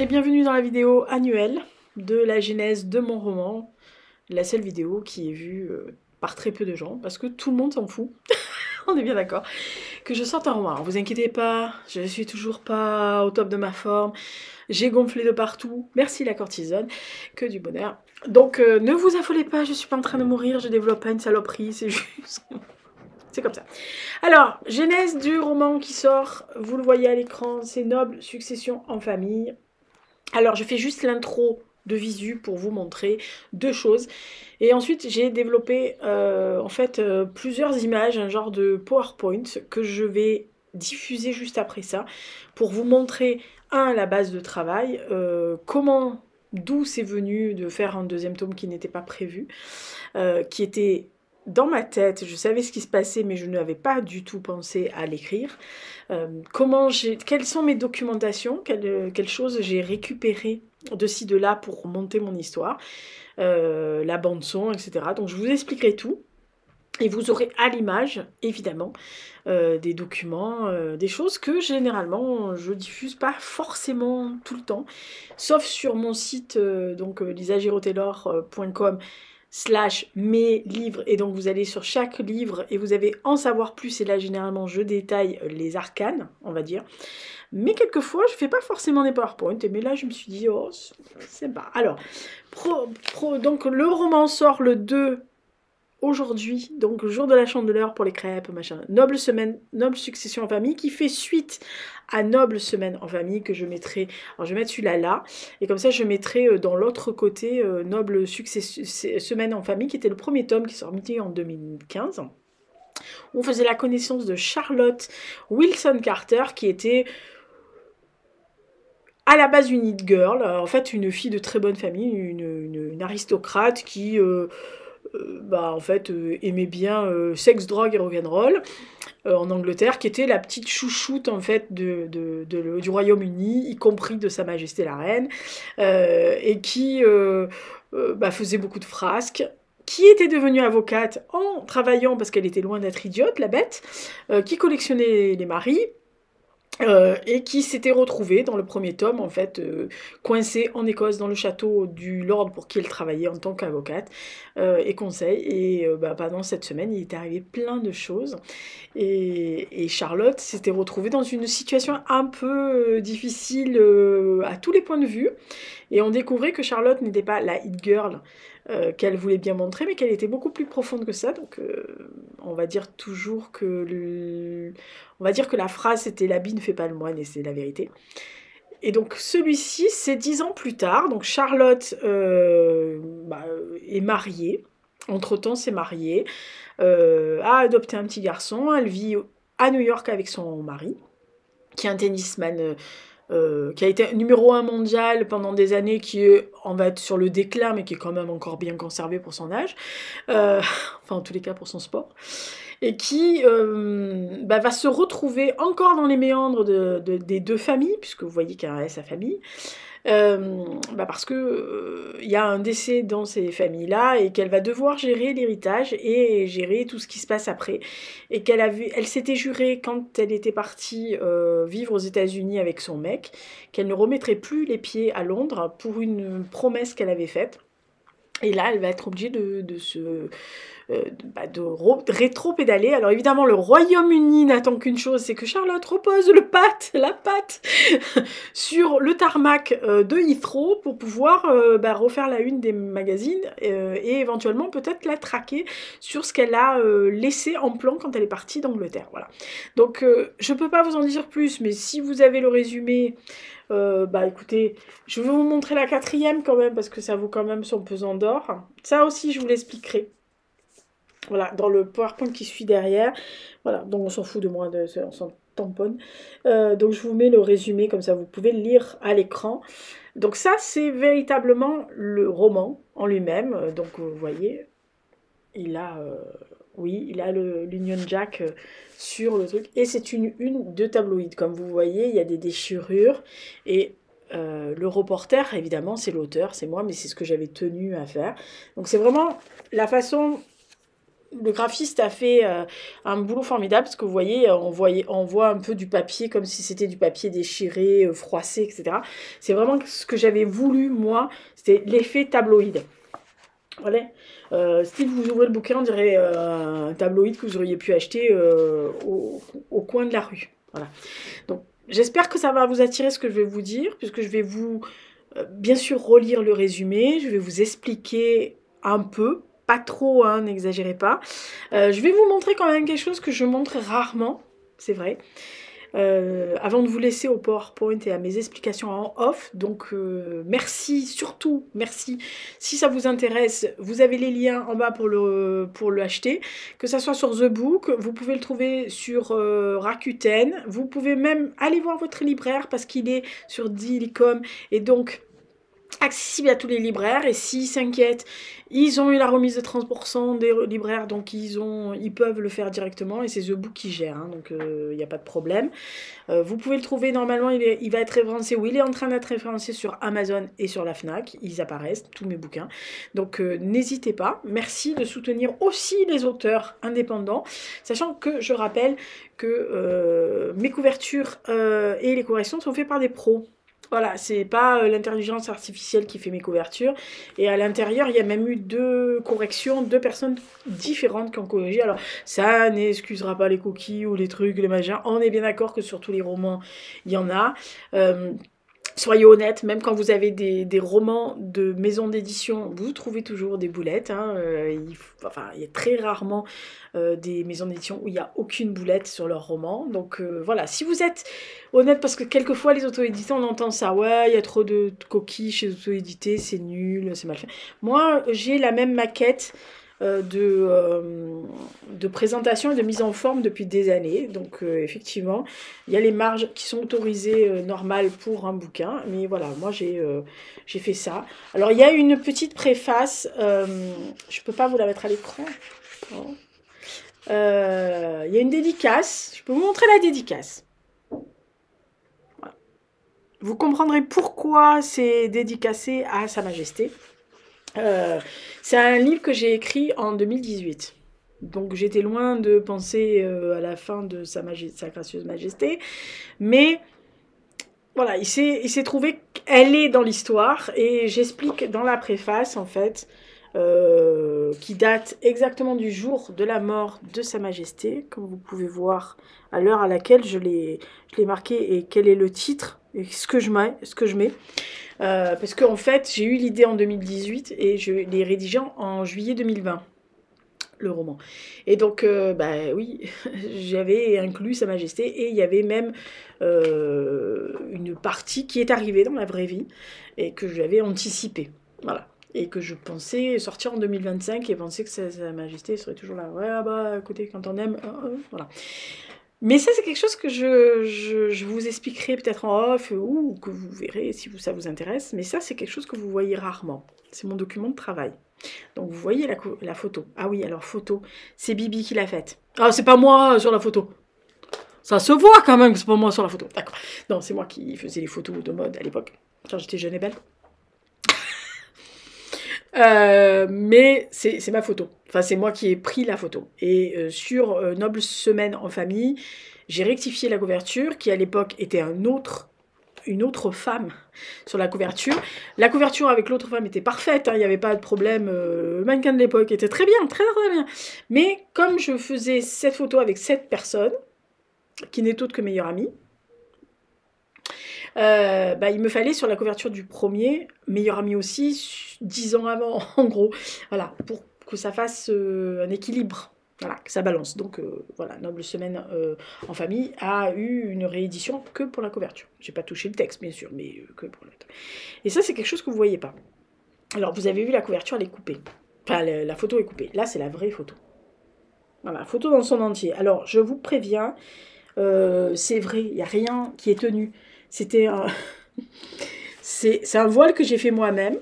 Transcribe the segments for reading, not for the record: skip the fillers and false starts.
et bienvenue dans la vidéo annuelle de la genèse de mon roman. La seule vidéo qui est vue par très peu de gens, parce que tout le monde s'en fout, on est bien d'accord, que je sorte un roman. Alors vous inquiétez pas, je suis toujours pas au top de ma forme, j'ai gonflé de partout, merci la cortisone, que du bonheur. Donc ne vous affolez pas, je suis pas en train de mourir, je développe pas une saloperie, c'est juste... C'est comme ça. Alors, genèse du roman qui sort, vous le voyez à l'écran, c'est Noble Succession en famille. Alors, je fais juste l'intro de visu pour vous montrer deux choses. Et ensuite, j'ai développé plusieurs images, un genre de PowerPoint que je vais diffuser juste après ça pour vous montrer, la base de travail, d'où c'est venu de faire un deuxième tome qui n'était pas prévu, qui était dans ma tête, je savais ce qui se passait, mais je n'avais pas du tout pensé à l'écrire. Quelles sont mes documentations, quelles choses j'ai récupérées de ci, de là pour monter mon histoire, la bande-son, etc. Donc je vous expliquerai tout. Et vous aurez à l'image, évidemment, des documents, des choses que généralement je diffuse pas forcément tout le temps, sauf sur mon site, lisagirotaylor.com /mes livres, et donc vous allez sur chaque livre et vous avez en savoir plus, et là généralement je détaille les arcanes, on va dire, mais quelquefois je fais pas forcément des PowerPoint, mais là je me suis dit oh c'est pas. Alors donc le roman sort le 2 aujourd'hui, donc jour de la chandeleur pour les crêpes, machin. Noble succession en famille, qui fait suite à Noble semaine en famille, que je mettrai. Alors je vais mettre celui-là là, et comme ça je mettrai dans l'autre côté Noble semaine en famille, qui était le premier tome qui est sorti en 2015. On faisait la connaissance de Charlotte Wilson Carter, qui était à la base une it girl, en fait une fille de très bonne famille, une aristocrate qui aimait bien sexe, drogue et rock'n'roll en Angleterre, qui était la petite chouchoute en fait du Royaume-Uni, y compris de Sa Majesté la Reine, et qui faisait beaucoup de frasques, qui était devenue avocate en travaillant, parce qu'elle était loin d'être idiote, la bête, qui collectionnait les maris, et qui s'était retrouvée dans le premier tome, en fait, coincée en Écosse dans le château du lord pour qui elle travaillait en tant qu'avocate et conseil. Et pendant cette semaine, il est arrivé plein de choses. Et Charlotte s'était retrouvée dans une situation un peu difficile à tous les points de vue. Et on découvrait que Charlotte n'était pas la hit girl qu'elle voulait bien montrer, mais qu'elle était beaucoup plus profonde que ça. Donc on va dire toujours que la phrase c'était l'habit ne fait pas le moine, et c'est la vérité. Et donc celui-ci, c'est 10 ans plus tard. Donc Charlotte est mariée. Entre-temps, s'est mariée, a adopté un petit garçon. Elle vit à New York avec son mari, qui est un tennisman qui a été numéro 1 mondial pendant des années, qui va être sur le déclin, mais qui est quand même encore bien conservé pour son âge, enfin en tous les cas pour son sport, et qui va se retrouver encore dans les méandres des deux familles, puisque vous voyez qu'elle a sa famille, parce que y a un décès dans ces familles-là, et qu'elle va devoir gérer l'héritage et gérer tout ce qui se passe après, et elle s'était jurée quand elle était partie vivre aux États-Unis avec son mec, qu'elle ne remettrait plus les pieds à Londres pour une promesse qu'elle avait faite. Et là, elle va être obligée de rétro-pédaler. Alors évidemment, le Royaume-Uni n'attend qu'une chose, c'est que Charlotte repose la patte sur le tarmac de Heathrow pour pouvoir refaire la une des magazines et éventuellement peut-être la traquer sur ce qu'elle a laissé en plan quand elle est partie d'Angleterre. Voilà. Donc je peux pas vous en dire plus, mais si vous avez le résumé, écoutez, je vais vous montrer la 4e quand même, parce que ça vaut quand même son pesant d'or. Ça aussi, je vous l'expliquerai. Voilà, dans le PowerPoint qui suit derrière. Voilà, donc on s'en fout de moi, on s'en tamponne. Donc je vous mets le résumé, comme ça vous pouvez le lire à l'écran. Donc ça, c'est véritablement le roman en lui-même. Donc vous voyez, il a l'Union Jack sur le truc. Et c'est une de tabloïd. Comme vous voyez, il y a des déchirures. Et le reporter, évidemment, c'est l'auteur, c'est moi, mais c'est ce que j'avais tenu à faire. Donc c'est vraiment la façon le graphiste a fait un boulot formidable, parce que vous voyez, on voit un peu du papier comme si c'était du papier déchiré, froissé, etc. C'est vraiment ce que j'avais voulu, moi, c'était l'effet tabloïd. Voilà. Si vous ouvrez le bouquin, on dirait un tabloïd que vous auriez pu acheter au coin de la rue. Voilà. Donc, j'espère que ça va vous attirer ce que je vais vous dire, puisque je vais vous, bien sûr, relire le résumé, je vais vous expliquer un peu, pas trop, hein, n'exagérez pas. Je vais vous montrer quand même quelque chose que je montre rarement, c'est vrai. Avant de vous laisser au PowerPoint et à mes explications en off, donc merci, surtout merci, si ça vous intéresse, vous avez les liens en bas pour l'acheter, que ça soit sur The Book, vous pouvez le trouver sur Rakuten, vous pouvez même aller voir votre libraire parce qu'il est sur Dilicom et donc accessible à tous les libraires, et s'ils s'inquiètent, ils ont eu la remise de 30% des libraires, donc ils peuvent le faire directement, et c'est The Book qui gère, hein, donc il n'y a pas de problème. Vous pouvez le trouver, normalement il va être référencé, ou il est en train d'être référencé sur Amazon et sur la Fnac, ils apparaissent, tous mes bouquins, donc n'hésitez pas. Merci de soutenir aussi les auteurs indépendants, sachant que je rappelle que mes couvertures et les corrections sont faites par des pros. Voilà, c'est pas l'intelligence artificielle qui fait mes couvertures. Et à l'intérieur, il y a même eu 2 corrections, 2 personnes différentes qui ont corrigé. Alors, ça n'excusera pas les coquilles ou les trucs, les machins. On est bien d'accord que sur tous les romans, il y en a. Soyez honnête, même quand vous avez des romans de maison d'édition, vous trouvez toujours des boulettes. Hein, il y a très rarement des maisons d'édition où il n'y a aucune boulette sur leur roman. Donc voilà, si vous êtes honnête, parce que quelquefois les auto-édités, on entend ça, ouais, il y a trop de coquilles chez les auto-édités, c'est nul, c'est mal fait. Moi, j'ai la même maquette de présentation et de mise en forme depuis des années. Donc effectivement, il y a les marges qui sont autorisées normales pour un bouquin. Mais voilà, moi j'ai fait ça. Alors il y a une petite préface. Je peux pas vous la mettre à l'écran. Il y a une dédicace. Je peux vous montrer la dédicace. Voilà. Vous comprendrez pourquoi c'est dédicacé à Sa Majesté. C'est un livre que j'ai écrit en 2018. Donc j'étais loin de penser à la fin de Sa Gracieuse Majesté. Mais voilà, il s'est trouvé qu'elle est dans l'histoire. Et j'explique dans la préface, en fait, qui date exactement du jour de la mort de Sa Majesté. Comme vous pouvez voir à l'heure à laquelle je l'ai marqué et quel est le titre et ce que je mets. Parce qu'en fait, j'ai eu l'idée en 2018 et je l'ai rédigé en juillet 2020, le roman. Et donc, oui, j'avais inclus Sa Majesté et il y avait même une partie qui est arrivée dans la vraie vie et que j'avais anticipée. Voilà. Et que je pensais sortir en 2025 et penser que Sa Majesté serait toujours là. Ouais, bah, écoutez, quand on aime, voilà. Mais ça, c'est quelque chose que je vous expliquerai peut-être en off ou que vous verrez si ça vous intéresse. Mais ça, c'est quelque chose que vous voyez rarement. C'est mon document de travail. Donc, vous voyez la photo. Ah oui, alors photo, c'est Bibi qui l'a faite. Ah, c'est pas moi sur la photo. Ça se voit quand même que c'est pas moi sur la photo. D'accord. Non, c'est moi qui faisais les photos de mode à l'époque, quand j'étais jeune et belle. Mais c'est ma photo. Enfin, c'est moi qui ai pris la photo. Et sur Noble Semaine en famille, j'ai rectifié la couverture, qui à l'époque était une autre femme sur la couverture. La couverture avec l'autre femme était parfaite, hein, il n'y avait pas de problème. Le mannequin de l'époque était très bien, très très bien. Mais comme je faisais cette photo avec cette personne, qui n'est autre que meilleure amie, il me fallait sur la couverture du premier, meilleur ami aussi, 10 ans avant, en gros. Voilà, pour que ça fasse un équilibre. Voilà, que ça balance. Donc voilà, Noble Semaine en famille a eu une réédition que pour la couverture. J'ai pas touché le texte, bien sûr, mais que pour la... Et ça, c'est quelque chose que vous voyez pas. Alors, vous avez vu, la couverture, elle est coupée. Enfin, la photo est coupée. Là, c'est la vraie photo. Voilà, photo dans son entier. Alors, je vous préviens, c'est vrai, il n'y a rien qui est tenu. C'était c'est un voile que j'ai fait moi-même.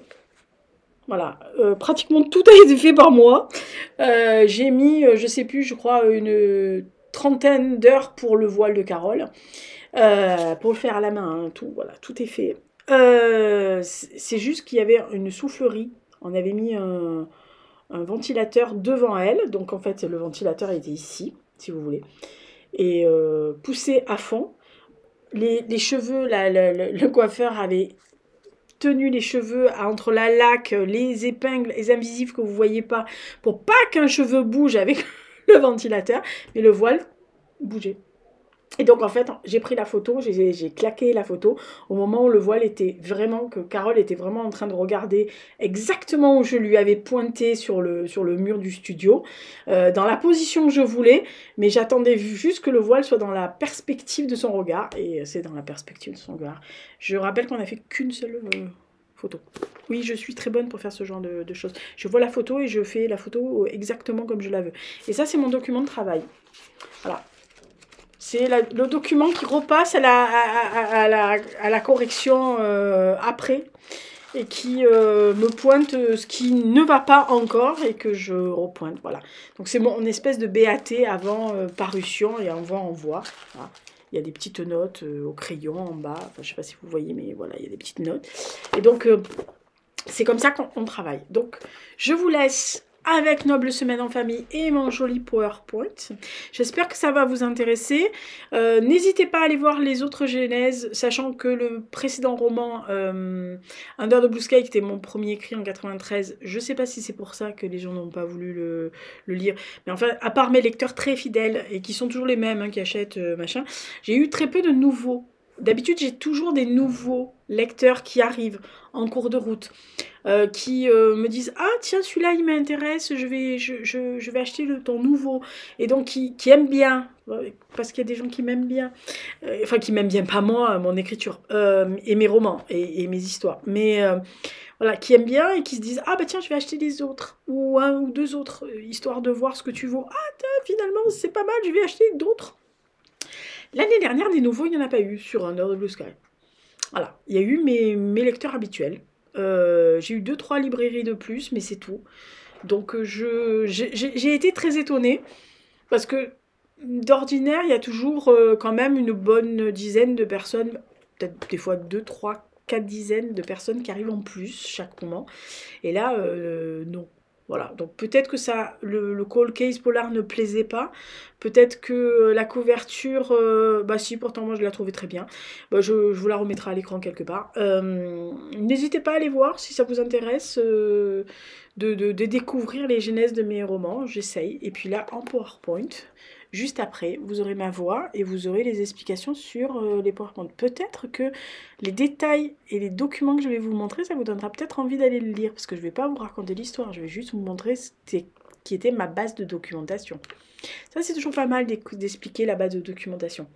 Voilà, pratiquement tout a été fait par moi. J'ai mis, je sais plus, je crois, une trentaine d'heures pour le voile de Carole. Pour le faire à la main, hein, tout, voilà, tout est fait. C'est juste qu'il y avait une soufflerie. On avait mis un ventilateur devant elle. Donc en fait, le ventilateur était ici, si vous voulez. Et poussé à fond. Les cheveux, le coiffeur avait tenu les cheveux entre la laque, les épingles, les invisibles que vous voyez pas, pour pas qu'un cheveu bouge avec le ventilateur, mais le voile bougeait. Et donc en fait, j'ai pris la photo, j'ai claqué la photo au moment où le voile était vraiment, que Carole était vraiment en train de regarder exactement où je lui avais pointé sur le mur du studio, dans la position que je voulais, mais j'attendais juste que le voile soit dans la perspective de son regard, et c'est dans la perspective de son regard. Je rappelle qu'on n'a fait qu'une seule photo. Oui, je suis très bonne pour faire ce genre de choses. Je vois la photo et je fais la photo exactement comme je la veux. Et ça, c'est mon document de travail. Voilà. C'est le document qui repasse à la correction après et qui me pointe ce qui ne va pas encore et que je repointe. Voilà. Donc c'est mon espèce de BAT avant parution et en voix. Voilà. Il y a des petites notes au crayon en bas. Enfin, je ne sais pas si vous voyez, mais voilà, il y a des petites notes. Et donc, c'est comme ça qu'on travaille. Donc, je vous laisse avec Noble Semaine en Famille et mon joli PowerPoint. J'espère que ça va vous intéresser. N'hésitez pas à aller voir les autres genèses, sachant que le précédent roman, Under the Blue Sky, qui était mon premier écrit en 93, je ne sais pas si c'est pour ça que les gens n'ont pas voulu le lire. Mais enfin, à part mes lecteurs très fidèles, et qui sont toujours les mêmes, hein, qui achètent machin, j'ai eu très peu de nouveaux. D'habitude, j'ai toujours des nouveaux lecteurs qui arrivent en cours de route, qui me disent « Ah, tiens, celui-là, il m'intéresse, je vais acheter ton nouveau. » Et donc, qui aiment bien, parce qu'il y a des gens qui m'aiment bien. Enfin, qui m'aiment bien, pas moi, mon écriture, et mes romans, et mes histoires. Mais voilà, qui aiment bien et qui se disent « Ah, bah tiens, je vais acheter les autres, ou un ou deux autres, histoire de voir ce que tu vaux. Ah, finalement, c'est pas mal, je vais acheter d'autres. » L'année dernière, des nouveaux, il n'y en a pas eu sur Under the Blue Sky. Voilà, il y a eu mes lecteurs habituels. J'ai eu 2-3 librairies de plus, mais c'est tout. Donc j'ai été très étonnée, parce que d'ordinaire, il y a toujours quand même une bonne dizaine de personnes, peut-être des fois 2, 3, 4 dizaines de personnes qui arrivent en plus chaque moment. Et là, non. Voilà, donc peut-être que ça, le Cold Case polar ne plaisait pas, peut-être que la couverture, bah si, pourtant moi je la trouvais très bien, bah, je vous la remettrai à l'écran quelque part. N'hésitez pas à aller voir si ça vous intéresse de découvrir les genèses de mes romans, j'essaye. Et puis là, en PowerPoint, juste après, vous aurez ma voix et vous aurez les explications sur les PowerPoint. Peut-être que les détails et les documents que je vais vous montrer, ça vous donnera peut-être envie d'aller le lire, parce que je ne vais pas vous raconter l'histoire, je vais juste vous montrer ce qui était ma base de documentation. Ça, c'est toujours pas mal d'expliquer la base de documentation.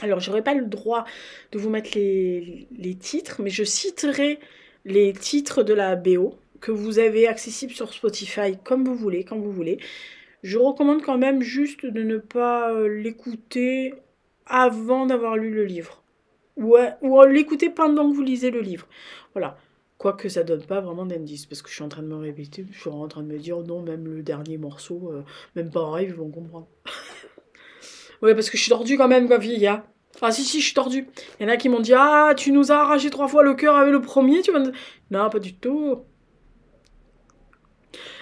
Alors, j'aurai pas le droit de vous mettre les titres, mais je citerai les titres de la BO que vous avez accessibles sur Spotify comme vous voulez, quand vous voulez. Je recommande quand même juste de ne pas l'écouter avant d'avoir lu le livre. Ou l'écouter pendant que vous lisez le livre. Voilà. Quoique ça donne pas vraiment d'indice, parce que je suis en train de me répéter, je suis en train de me dire non, même le dernier morceau, même pas en rêve, ils vont comprendre. Ouais, parce que je suis tordue quand même, ma fille, hein. Ah si, je suis tordue. Il y en a qui m'ont dit « Ah, tu nous as arraché 3 fois le cœur avec le premier, tu vas... » Non, pas du tout.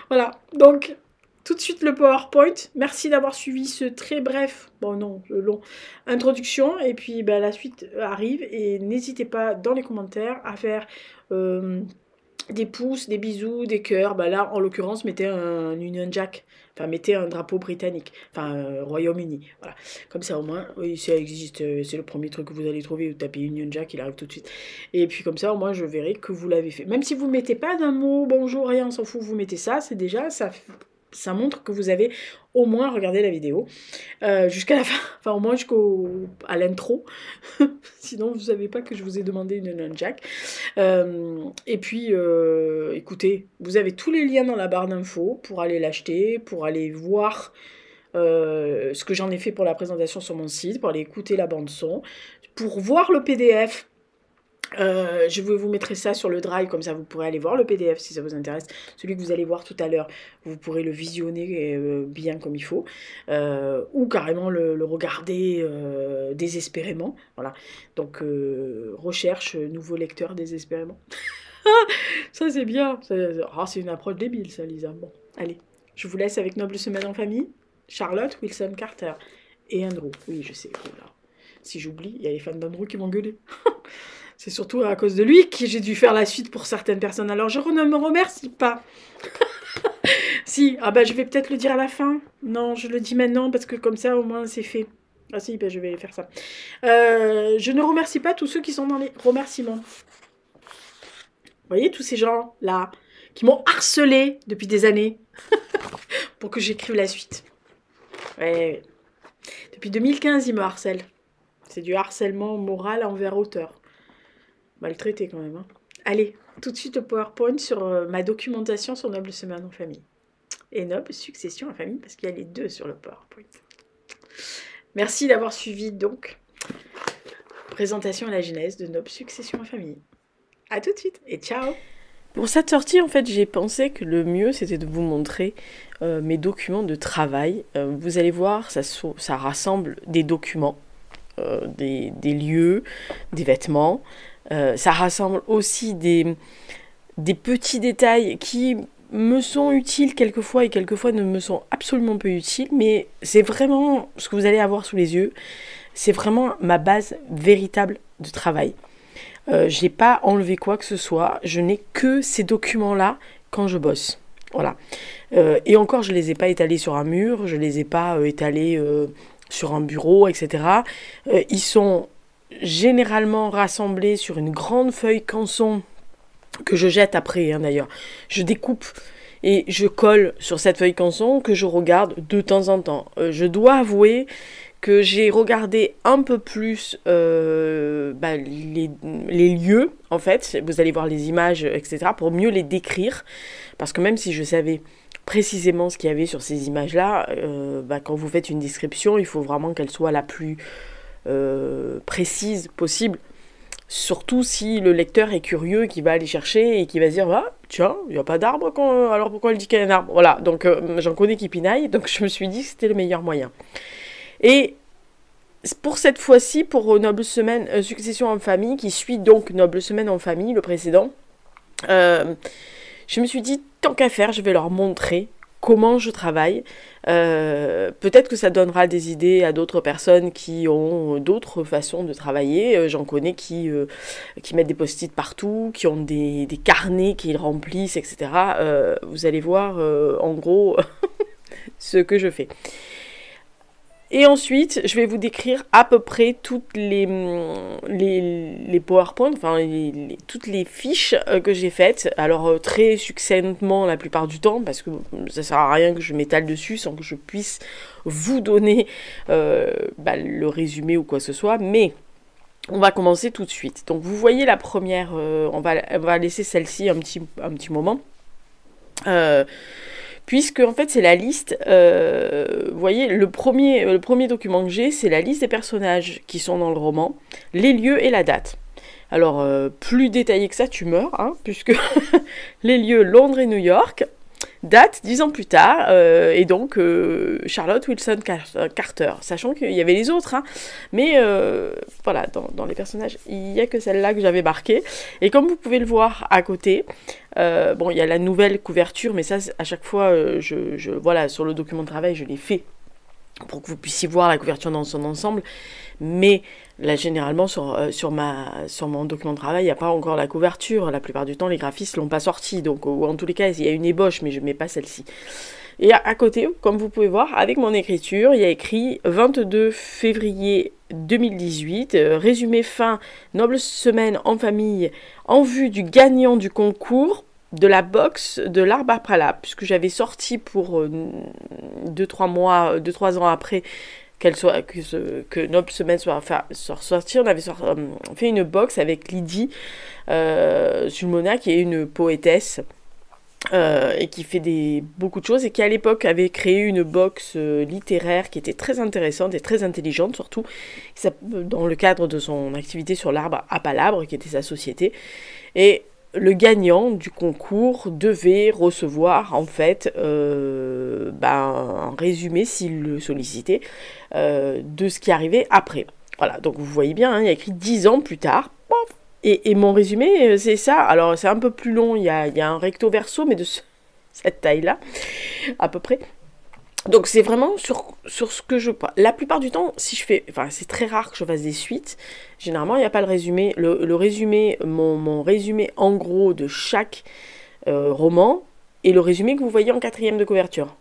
Voilà, donc... Tout de suite le PowerPoint. Merci d'avoir suivi ce très bref, bon non, long, introduction. Et puis bah, la suite arrive. Et n'hésitez pas dans les commentaires à faire des pouces, des bisous, des cœurs. Bah, là, en l'occurrence, mettez un Union Jack. Enfin, mettez un drapeau britannique. Enfin, Royaume-Uni. Voilà. Comme ça, au moins, oui, ça existe. C'est le premier truc que vous allez trouver. Vous tapez Union Jack, il arrive tout de suite. Et puis comme ça, au moins, je verrai que vous l'avez fait. Même si vous ne mettez pas d'un mot, bonjour, rien, on s'en fout, vous mettez ça. C'est déjà... Ça montre que vous avez au moins regardé la vidéo jusqu'à la fin, enfin au moins à l'intro, sinon vous ne savez pas que je vous ai demandé une nunjack. Et puis écoutez, vous avez tous les liens dans la barre d'infos pour aller l'acheter, pour aller voir ce que j'en ai fait pour la présentation sur mon site, pour aller écouter la bande son, pour voir le PDF. Je vous mettrai ça sur le drive, comme ça vous pourrez aller voir le PDF si ça vous intéresse. Celui que vous allez voir tout à l'heure, vous pourrez le visionner bien comme il faut, ou carrément le regarder désespérément. Voilà. Donc recherche nouveau lecteur désespérément. Ça c'est bien. C'est une approche débile ça, Lisa. Bon. Allez, je vous laisse avec Noble Semaine en famille, Charlotte, Wilson, Carter et Andrew. Oui, je sais, là. Si j'oublie, il y a les fans d'Andrew qui vont gueuler. C'est surtout à cause de lui que j'ai dû faire la suite pour certaines personnes. Alors je ne me remercie pas. Si, ah bah je vais peut-être le dire à la fin. Non, je le dis maintenant parce que comme ça au moins c'est fait. Ah si, bah, je vais faire ça. Je ne remercie pas tous ceux qui sont dans les remerciements. Vous voyez tous ces gens-là qui m'ont harcelé depuis des années pour que j'écrive la suite. Ouais. Depuis 2015, ils me harcèlent. C'est du harcèlement moral envers auteur. Maltraité quand même. Hein. Allez, tout de suite au PowerPoint sur ma documentation sur Noble Semaine en famille. Et Noble Succession en famille, parce qu'il y a les deux sur le PowerPoint. Merci d'avoir suivi donc présentation à la genèse de Noble Succession en famille. À tout de suite et ciao. Pour cette sortie, en fait, j'ai pensé que le mieux, c'était de vous montrer mes documents de travail. Vous allez voir, ça rassemble des documents, des lieux, des vêtements. Ça rassemble aussi des petits détails qui me sont utiles quelquefois et quelquefois ne me sont absolument pas utiles, mais c'est vraiment ce que vous allez avoir sous les yeux. C'est vraiment ma base véritable de travail. Je n'ai pas enlevé quoi que ce soit. Je n'ai que ces documents-là quand je bosse. Voilà. Et encore, je ne les ai pas étalés sur un mur, je ne les ai pas étalés sur un bureau, etc. Ils sont généralement rassemblés sur une grande feuille canson que je jette après, hein, d'ailleurs. Je découpe et je colle sur cette feuille canson que je regarde de temps en temps. Je dois avouer que j'ai regardé un peu plus les lieux, en fait. Vous allez voir les images, etc., pour mieux les décrire. Parce que même si je savais précisément ce qu'il y avait sur ces images-là, quand vous faites une description, il faut vraiment qu'elle soit la plus précise possible. Surtout si le lecteur est curieux, qui va aller chercher et qui va se dire « Ah, tiens, il n'y a pas d'arbre, alors pourquoi elle dit qu'il y a un arbre ?» Voilà, donc j'en connais qui pinaillent, donc je me suis dit que c'était le meilleur moyen. Et pour cette fois-ci, pour Noble Semaine Succession en famille, qui suit donc Noble Semaine en famille, le précédent, je me suis dit, tant qu'à faire, je vais leur montrer comment je travaille. Peut-être que ça donnera des idées à d'autres personnes qui ont d'autres façons de travailler. J'en connais qui mettent des post-it partout, qui ont des carnets qu'ils remplissent, etc. Vous allez voir, en gros, ce que je fais. Et ensuite, je vais vous décrire à peu près toutes les PowerPoint, enfin toutes les fiches que j'ai faites. Alors très succinctement la plupart du temps, parce que ça sert à rien que je m'étale dessus sans que je puisse vous donner le résumé ou quoi que ce soit. Mais on va commencer tout de suite. Donc vous voyez la première, on va laisser celle-ci un petit moment. Puisque en fait c'est la liste, vous voyez, le premier document que j'ai, c'est la liste des personnages qui sont dans le roman, les lieux et la date. Alors, plus détaillé que ça, tu meurs, hein, puisque les lieux, Londres et New York, date 10 ans plus tard, et donc Charlotte Wilson Carter, sachant qu'il y avait les autres, hein, mais voilà, dans les personnages, il n'y a que celle-là que j'avais marquée, et comme vous pouvez le voir à côté, il y a la nouvelle couverture, mais ça, à chaque fois, voilà, sur le document de travail, je l'ai fait pour que vous puissiez voir la couverture dans son ensemble, mais là, généralement, sur mon document de travail, il n'y a pas encore la couverture. La plupart du temps, les graphistes ne l'ont pas sorti, donc ou en tous les cas, il y a une ébauche, mais je ne mets pas celle-ci. Et à côté, comme vous pouvez voir, avec mon écriture, il y a écrit 22 février 2018, résumé fin, Noble Semaine en famille, en vue du gagnant du concours de la boxe de l'arbre à palabre, puisque j'avais sorti pour 2-3 ans après que Noble Semaine soit sortie, on avait fait une box avec Lydie Sulmona, qui est une poétesse et qui fait beaucoup de choses, et qui à l'époque avait créé une box littéraire qui était très intéressante et très intelligente, surtout dans le cadre de son activité sur l'arbre à palabre, qui était sa société. Et le gagnant du concours devait recevoir en fait un résumé, s'il le sollicitait, de ce qui arrivait après. Voilà, donc vous voyez bien, hein, il y a écrit 10 ans plus tard. Et mon résumé, c'est ça. Alors c'est un peu plus long, il y a un recto verso, mais cette taille-là, à peu près. Donc c'est vraiment sur ce que je... La plupart du temps, si je fais... Enfin, c'est très rare que je fasse des suites. Généralement, il n'y a pas le résumé. Le résumé, mon résumé en gros de chaque roman, et le résumé que vous voyez en 4e de couverture.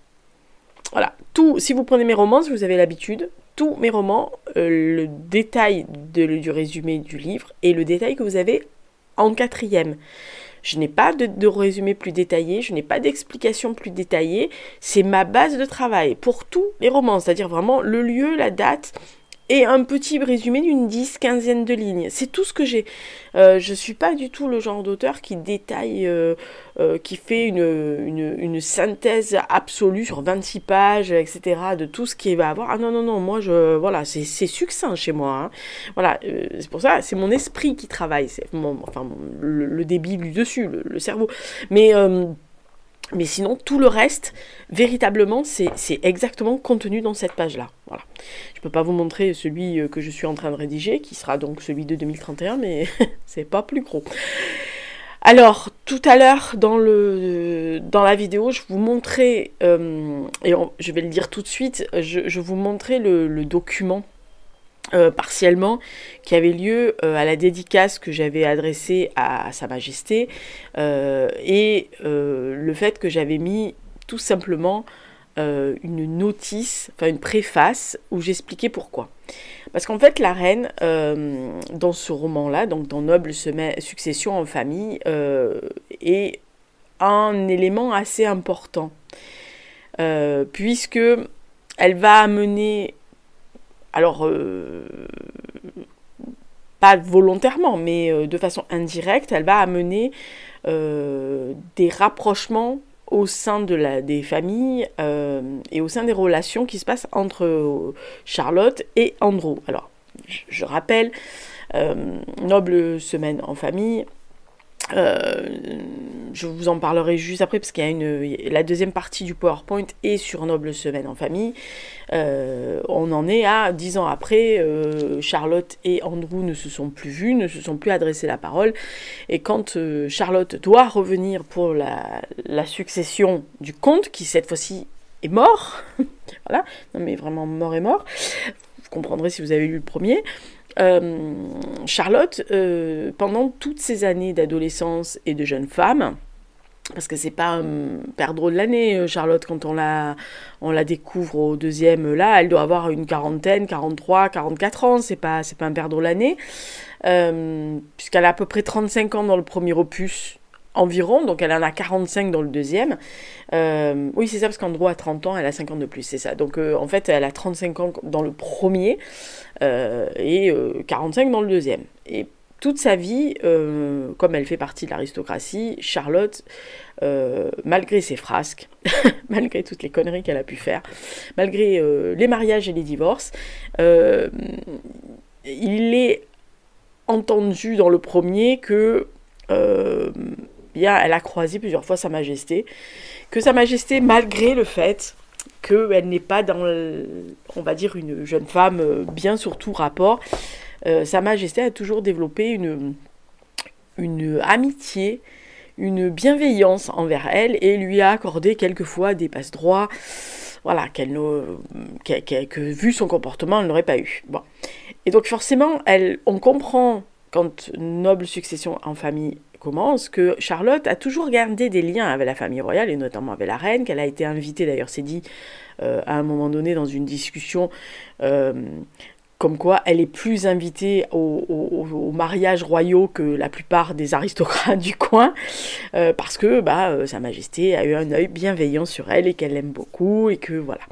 Voilà. Tout, si vous prenez mes romans, si vous avez l'habitude, tous mes romans, le détail du résumé du livre et le détail que vous avez en 4e. Je n'ai pas de résumé plus détaillé, je n'ai pas d'explication plus détaillée. C'est ma base de travail pour tous les romans, c'est-à-dire vraiment le lieu, la date et un petit résumé d'une 10-15 de lignes. C'est tout ce que j'ai. Je ne suis pas du tout le genre d'auteur qui détaille, qui fait une synthèse absolue sur 26 pages, etc. de tout ce qu'il va avoir. Ah non, non, non, moi, voilà, c'est succinct chez moi. Hein. Voilà, c'est pour ça, c'est mon esprit qui travaille. C'est le débit du dessus, le cerveau. Mais sinon, tout le reste, véritablement, c'est exactement contenu dans cette page-là. Voilà. Je ne peux pas vous montrer celui que je suis en train de rédiger, qui sera donc celui de 2031, mais c'est pas plus gros. Alors, tout à l'heure, dans la vidéo, je vous montrais, je vais le dire tout de suite, je vous montrais le document partiellement, qui avait lieu à la dédicace que j'avais adressée à Sa Majesté, et le fait que j'avais mis tout simplement une notice, enfin une préface, où j'expliquais pourquoi. Parce qu'en fait, la reine, dans ce roman-là, donc dans Noble Succession en famille, est un élément assez important, puisque elle va amener... Alors, pas volontairement, mais de façon indirecte, elle va amener des rapprochements au sein des familles et au sein des relations qui se passent entre Charlotte et Andrew. Alors, je rappelle, Noble Semaine en famille, je vous en parlerai juste après parce qu'il y a la deuxième partie du PowerPoint est sur Noble Semaine en famille. On en est à 10 ans après, Charlotte et Andrew ne se sont plus vus, ne se sont plus adressé la parole, et quand Charlotte doit revenir pour la succession du comte, qui cette fois-ci est mort, voilà, non mais vraiment mort et mort, vous comprendrez si vous avez lu le premier. Charlotte, pendant toutes ces années d'adolescence et de jeune femme, parce que c'est pas un perdreau de l'année, Charlotte, quand on la découvre au deuxième, là, elle doit avoir une quarantaine, 43, 44 ans, c'est pas un perdreau de l'année, puisqu'elle a à peu près 35 ans dans le premier opus, environ, donc elle en a 45 dans le deuxième. Oui, c'est ça, parce qu'Andrew a 30 ans, elle a 50 de plus, c'est ça. Donc, en fait, elle a 35 ans dans le premier et 45 dans le deuxième. Et toute sa vie, comme elle fait partie de l'aristocratie, Charlotte, malgré ses frasques, malgré toutes les conneries qu'elle a pu faire, malgré les mariages et les divorces, il est entendu dans le premier que... elle a croisé plusieurs fois Sa Majesté, que Sa Majesté, malgré le fait qu'elle n'est pas dans, on va dire, une jeune femme bien sur tout rapport, Sa Majesté a toujours développé une amitié, une bienveillance envers elle, et lui a accordé quelquefois des passe-droits, voilà, que vu son comportement, elle n'aurait pas eu. Bon. Et donc forcément, on comprend, quand Noble Succession en famille commence, que Charlotte a toujours gardé des liens avec la famille royale, et notamment avec la reine, qu'elle a été invitée, d'ailleurs c'est dit à un moment donné dans une discussion, comme quoi elle est plus invitée aux mariages royaux que la plupart des aristocrates du coin, parce que Sa Majesté a eu un œil bienveillant sur elle, et qu'elle l'aime beaucoup, et que voilà.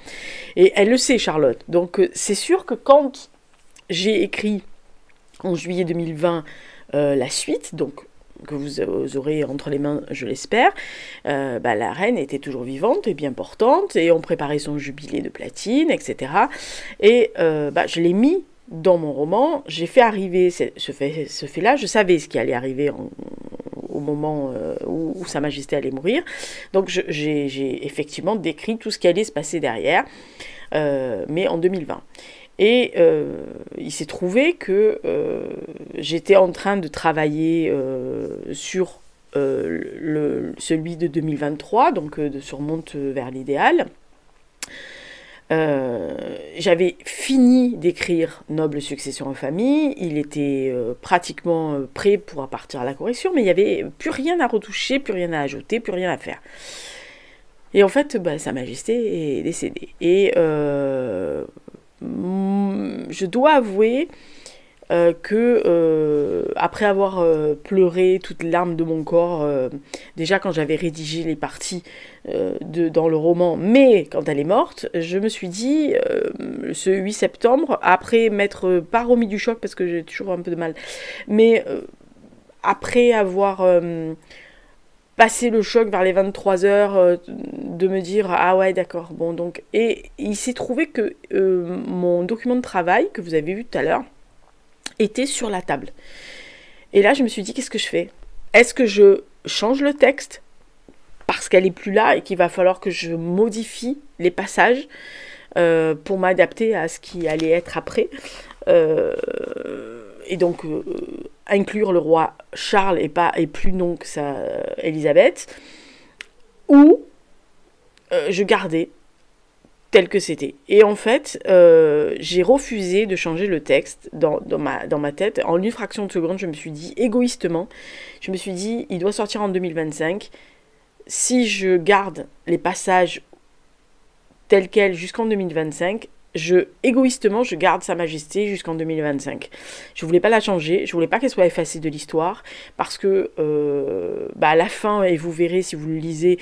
Et elle le sait, Charlotte. Donc c'est sûr que quand j'ai écrit en juillet 2020 la suite, donc que vous aurez entre les mains, je l'espère, la reine était toujours vivante et bien portante, et on préparait son jubilé de platine, etc. Et je l'ai mis dans mon roman, j'ai fait arriver ce fait-là, je savais ce qui allait arriver au moment où Sa Majesté allait mourir, donc j'ai effectivement décrit tout ce qui allait se passer derrière, mais en 2020. Et il s'est trouvé que j'étais en train de travailler sur celui de 2023, donc de surmonte vers l'idéal. J'avais fini d'écrire Noble succession en famille, il était pratiquement prêt pour partir à la correction, mais il n'y avait plus rien à retoucher, plus rien à ajouter, plus rien à faire. Et en fait, Sa Majesté est décédée. Et je dois avouer que après avoir pleuré toutes les larmes de mon corps, déjà quand j'avais rédigé les parties dans le roman, mais quand elle est morte, je me suis dit, ce 8 septembre, après m'être pas remis du choc, parce que j'ai toujours un peu de mal, mais après avoir passé le choc vers les 23 heures, de me dire, ah ouais d'accord, bon donc, et il s'est trouvé que mon document de travail, que vous avez vu tout à l'heure, était sur la table. Et là, je me suis dit, qu'est-ce que je fais? Est-ce que je change le texte parce qu'elle est plus là et qu'il va falloir que je modifie les passages pour m'adapter à ce qui allait être après, et donc inclure le roi Charles et plus non que ça Élisabeth, ou je gardais tel que c'était. Et en fait, j'ai refusé de changer le texte dans ma tête. En une fraction de seconde, je me suis dit, égoïstement, il doit sortir en 2025. Si je garde les passages tels quels jusqu'en 2025, égoïstement, je garde Sa Majesté jusqu'en 2025. Je voulais pas la changer, je voulais pas qu'elle soit effacée de l'histoire, parce que à la fin, et vous verrez si vous le lisez,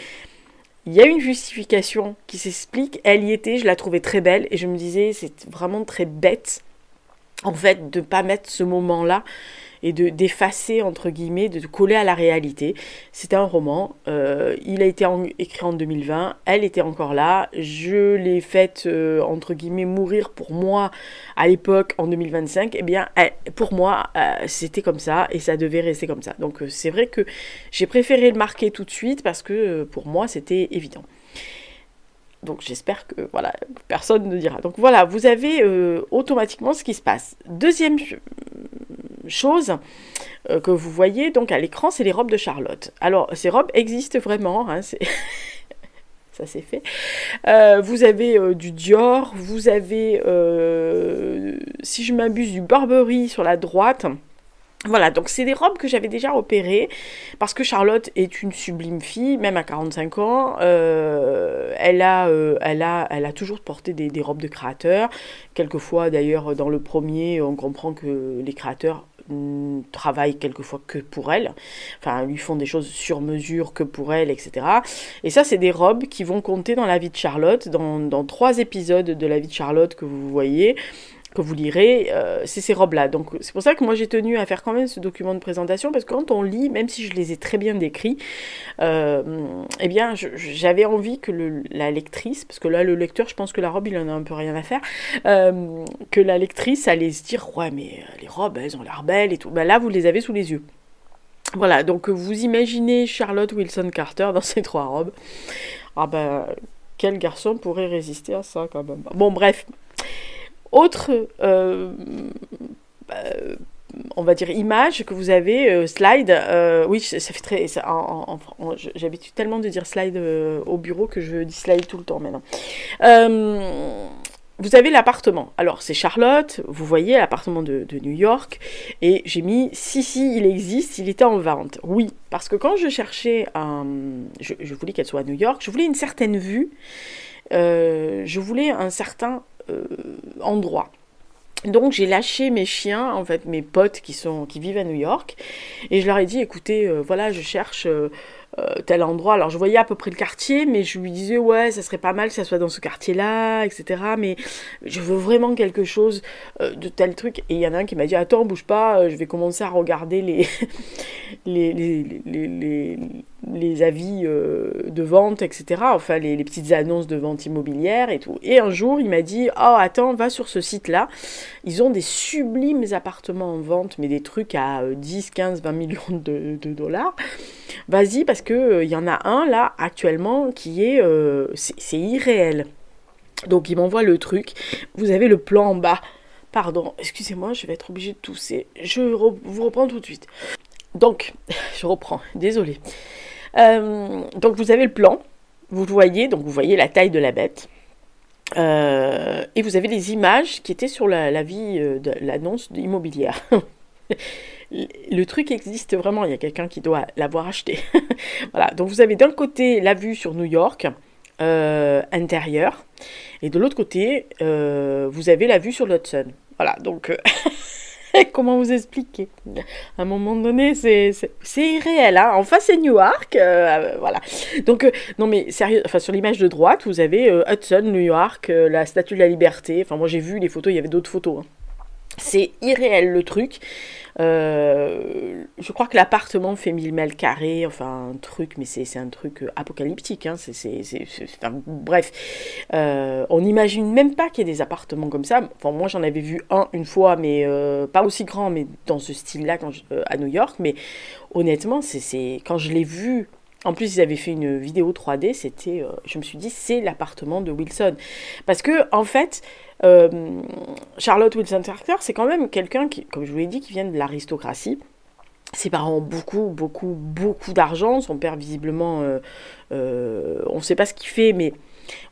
il y a une justification qui s'explique, elle y était, je la trouvais très belle, et je me disais, c'est vraiment très bête, en fait, de ne pas mettre ce moment-là, et d'effacer, entre guillemets, de coller à la réalité. C'était un roman, il a été écrit en 2020, elle était encore là, je l'ai faite, entre guillemets, mourir pour moi, à l'époque, en 2025, eh bien, pour moi, c'était comme ça, et ça devait rester comme ça. Donc c'est vrai que j'ai préféré le marquer tout de suite, parce que pour moi, c'était évident. Donc j'espère que voilà, personne ne dira. Donc voilà, vous avez automatiquement ce qui se passe. Deuxième chose que vous voyez donc à l'écran, c'est les robes de Charlotte. Alors ces robes existent vraiment, hein, ça c'est fait. Vous avez du Dior, vous avez, si je m'abuse, du Burberry sur la droite. Voilà, donc c'est des robes que j'avais déjà repérées, parce que Charlotte est une sublime fille, même à 45 ans, elle a toujours porté des robes de créateurs. Quelquefois, d'ailleurs, dans le premier, on comprend que les créateurs travaillent quelquefois que pour elle, enfin, lui font des choses sur mesure que pour elle, etc. Et ça, c'est des robes qui vont compter dans la vie de Charlotte, dans 3 épisodes de la vie de Charlotte que vous voyez, que vous lirez, c'est ces robes-là. Donc c'est pour ça que moi j'ai tenu à faire quand même ce document de présentation, parce que quand on lit, même si je les ai très bien décrits, eh bien j'avais envie que la lectrice, parce que là le lecteur, je pense que la robe il en a un peu rien à faire, que la lectrice allait se dire, ouais mais les robes elles ont l'air belles et tout, là vous les avez sous les yeux. Voilà, donc vous imaginez Charlotte Wilson Carter dans ces 3 robes. Ah quel garçon pourrait résister à ça quand même. Bon bref. Autre, on va dire, image que vous avez, slide, oui, ça fait très... j'ai l'habitude tellement de dire slide au bureau que je dis slide tout le temps maintenant. Vous avez l'appartement. Alors, c'est Charlotte, vous voyez, l'appartement de New York, et j'ai mis, si, il existe, il était en vente. Oui, parce que quand je cherchais, je voulais qu'elle soit à New York, je voulais une certaine vue, je voulais un certain endroit. Donc j'ai lâché mes chiens, en fait mes potes qui vivent à New York, et je leur ai dit, écoutez, voilà, je cherche tel endroit. Alors je voyais à peu près le quartier, mais je lui disais, ouais, ça serait pas mal que ça soit dans ce quartier-là, etc. Mais je veux vraiment quelque chose de tel truc. Et il y en a un qui m'a dit, attends, bouge pas, je vais commencer à regarder les avis de vente, etc. Enfin, les petites annonces de vente immobilière et tout. Et un jour, il m'a dit, oh, attends, va sur ce site-là. Ils ont des sublimes appartements en vente, mais des trucs à 10, 15, 20 millions de dollars. Vas-y, parce que y en a un, là, actuellement, qui est... c'est irréel. Donc, il m'envoie le truc. Vous avez le plan en bas. Pardon, excusez-moi, je vais être obligée de tousser. Je vous reprends tout de suite. Donc, je reprends, désolée. Donc vous avez le plan, vous le voyez, donc vous voyez la taille de la bête. Et vous avez les images qui étaient sur l'avis de l'annonce immobilière. Le truc existe vraiment, il y a quelqu'un qui doit l'avoir acheté. Voilà, donc vous avez d'un côté la vue sur New York, intérieure, et de l'autre côté, vous avez la vue sur l'Hudson. Voilà, donc comment vous expliquer? À un moment donné, c'est irréel, hein. En face, c'est Newark, voilà. Donc, non mais sérieux, enfin sur l'image de droite, vous avez Hudson, New York, la Statue de la Liberté. Enfin, moi j'ai vu les photos, il y avait d'autres photos, hein. C'est irréel le truc. Je crois que l'appartement fait 1000 mètres carrés, enfin un truc, mais c'est un truc apocalyptique, hein. Enfin, bref, on n'imagine même pas qu'il y ait des appartements comme ça. Enfin, moi j'en avais vu un une fois, mais pas aussi grand, mais dans ce style-là à New York. Mais honnêtement, quand je l'ai vu. En plus, ils avaient fait une vidéo 3D, je me suis dit, c'est l'appartement de Wilson. Parce que, en fait, Charlotte Wilson Carter, c'est quand même quelqu'un qui, comme je vous l'ai dit, qui vient de l'aristocratie. Ses parents ont beaucoup d'argent. Son père, visiblement, on ne sait pas ce qu'il fait, mais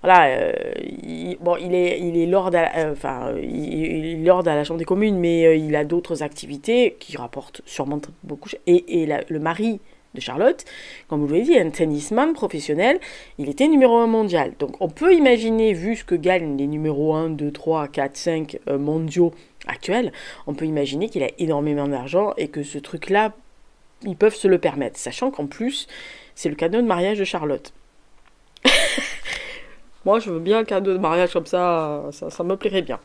voilà, il est lord il est lord à la Chambre des communes, mais il a d'autres activités qui rapportent sûrement beaucoup. Et le mari de Charlotte, comme vous l'avez dit, un tennisman professionnel, il était numéro 1 mondial. Donc on peut imaginer, vu ce que gagnent les numéros 1, 2, 3, 4, 5 mondiaux actuels, on peut imaginer qu'il a énormément d'argent et que ce truc-là, ils peuvent se le permettre. Sachant qu'en plus, c'est le cadeau de mariage de Charlotte. Moi, je veux bien un cadeau de mariage comme ça me plairait bien.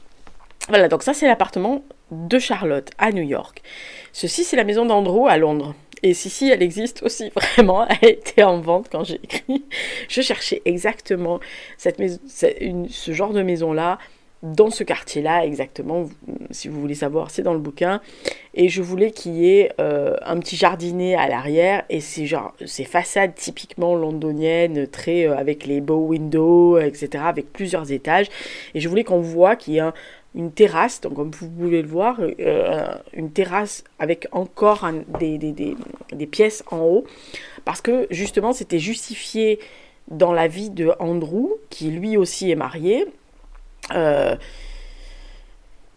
Voilà, donc ça c'est l'appartement de Charlotte à New York. Ceci c'est la maison d'Andrew à Londres. Et si, elle existe aussi vraiment, elle était en vente quand j'ai écrit. Je cherchais exactement ce genre de maison-là, dans ce quartier-là exactement. Si vous voulez savoir, c'est dans le bouquin. Et je voulais qu'il y ait un petit jardinet à l'arrière. Et ces façades typiquement londoniennes, très avec les bow windows, etc., avec plusieurs étages. Et je voulais qu'on voit qu'il y ait une terrasse, donc comme vous pouvez le voir, une terrasse avec encore des pièces en haut, parce que justement c'était justifié dans la vie de Andrew, qui lui aussi est marié,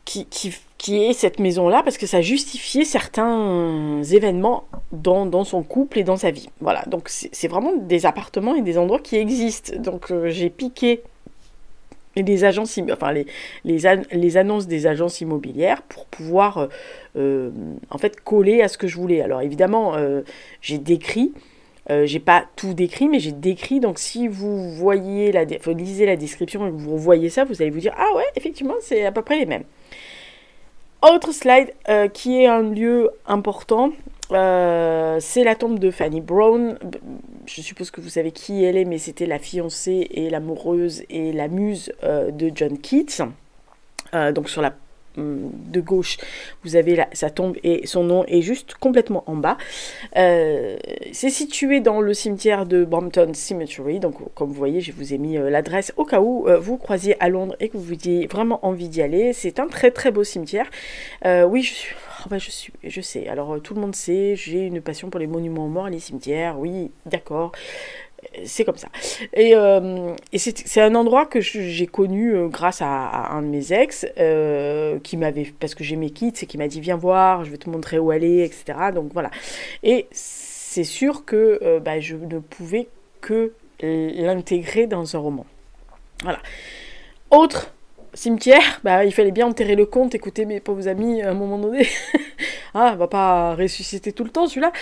qui est cette maison-là, parce que ça justifiait certains événements dans son couple et dans sa vie. Voilà, donc c'est vraiment des appartements et des endroits qui existent. Donc j'ai piqué les agences, enfin les annonces des agences immobilières pour pouvoir en fait coller à ce que je voulais. Alors évidemment, j'ai décrit, j'ai pas tout décrit, mais j'ai décrit. Donc si vous voyez lisez la description et que vous voyez ça, vous allez vous dire ah ouais, effectivement, c'est à peu près les mêmes. Autre slide qui est un lieu important. C'est la tombe de Fanny Brown. Je suppose que vous savez qui elle est, mais c'était la fiancée et l'amoureuse et la muse de John Keats. Donc sur la de gauche, vous avez sa tombe et son nom est juste complètement en bas. C'est situé dans le cimetière de Brompton Cemetery. Donc comme vous voyez, je vous ai mis l'adresse au cas où vous croisiez à Londres et que vous ayez vraiment envie d'y aller. C'est un très très beau cimetière. Oui, je sais. Alors tout le monde sait, j'ai une passion pour les monuments aux morts et les cimetières. Oui, d'accord. C'est comme ça. Et c'est un endroit que j'ai connu grâce à un de mes ex qui m'avait, parce que j'aimais Keats et qui m'a dit viens voir, je vais te montrer où aller, etc. Donc voilà. Et c'est sûr que je ne pouvais que l'intégrer dans un roman. Voilà. Autre cimetière, il fallait bien enterrer le comte. Écoutez mes pauvres amis, à un moment donné, on va pas ressusciter tout le temps celui-là.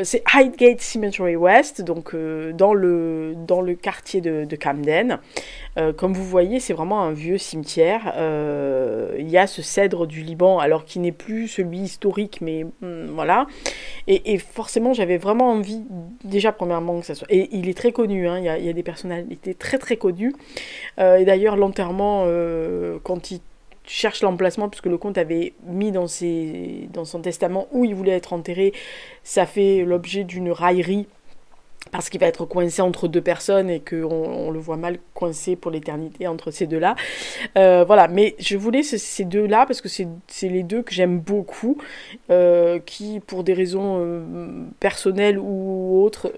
C'est Highgate Cemetery West, donc dans le quartier de Camden. Comme vous voyez, c'est vraiment un vieux cimetière. Il y a ce cèdre du Liban, alors qui n'est plus celui historique, mais voilà. Et forcément, j'avais vraiment envie, déjà premièrement, que ça soit... Et il est très connu, hein, il y a des personnalités très très connues. Et d'ailleurs, l'enterrement, quand il cherche l'emplacement, puisque le comte avait mis dans son testament où il voulait être enterré, ça fait l'objet d'une raillerie parce qu'il va être coincé entre deux personnes et qu'on le voit mal coincé pour l'éternité entre ces deux-là. Voilà, mais je voulais ces deux-là parce que c'est les deux que j'aime beaucoup, qui, pour des raisons personnelles ou autres,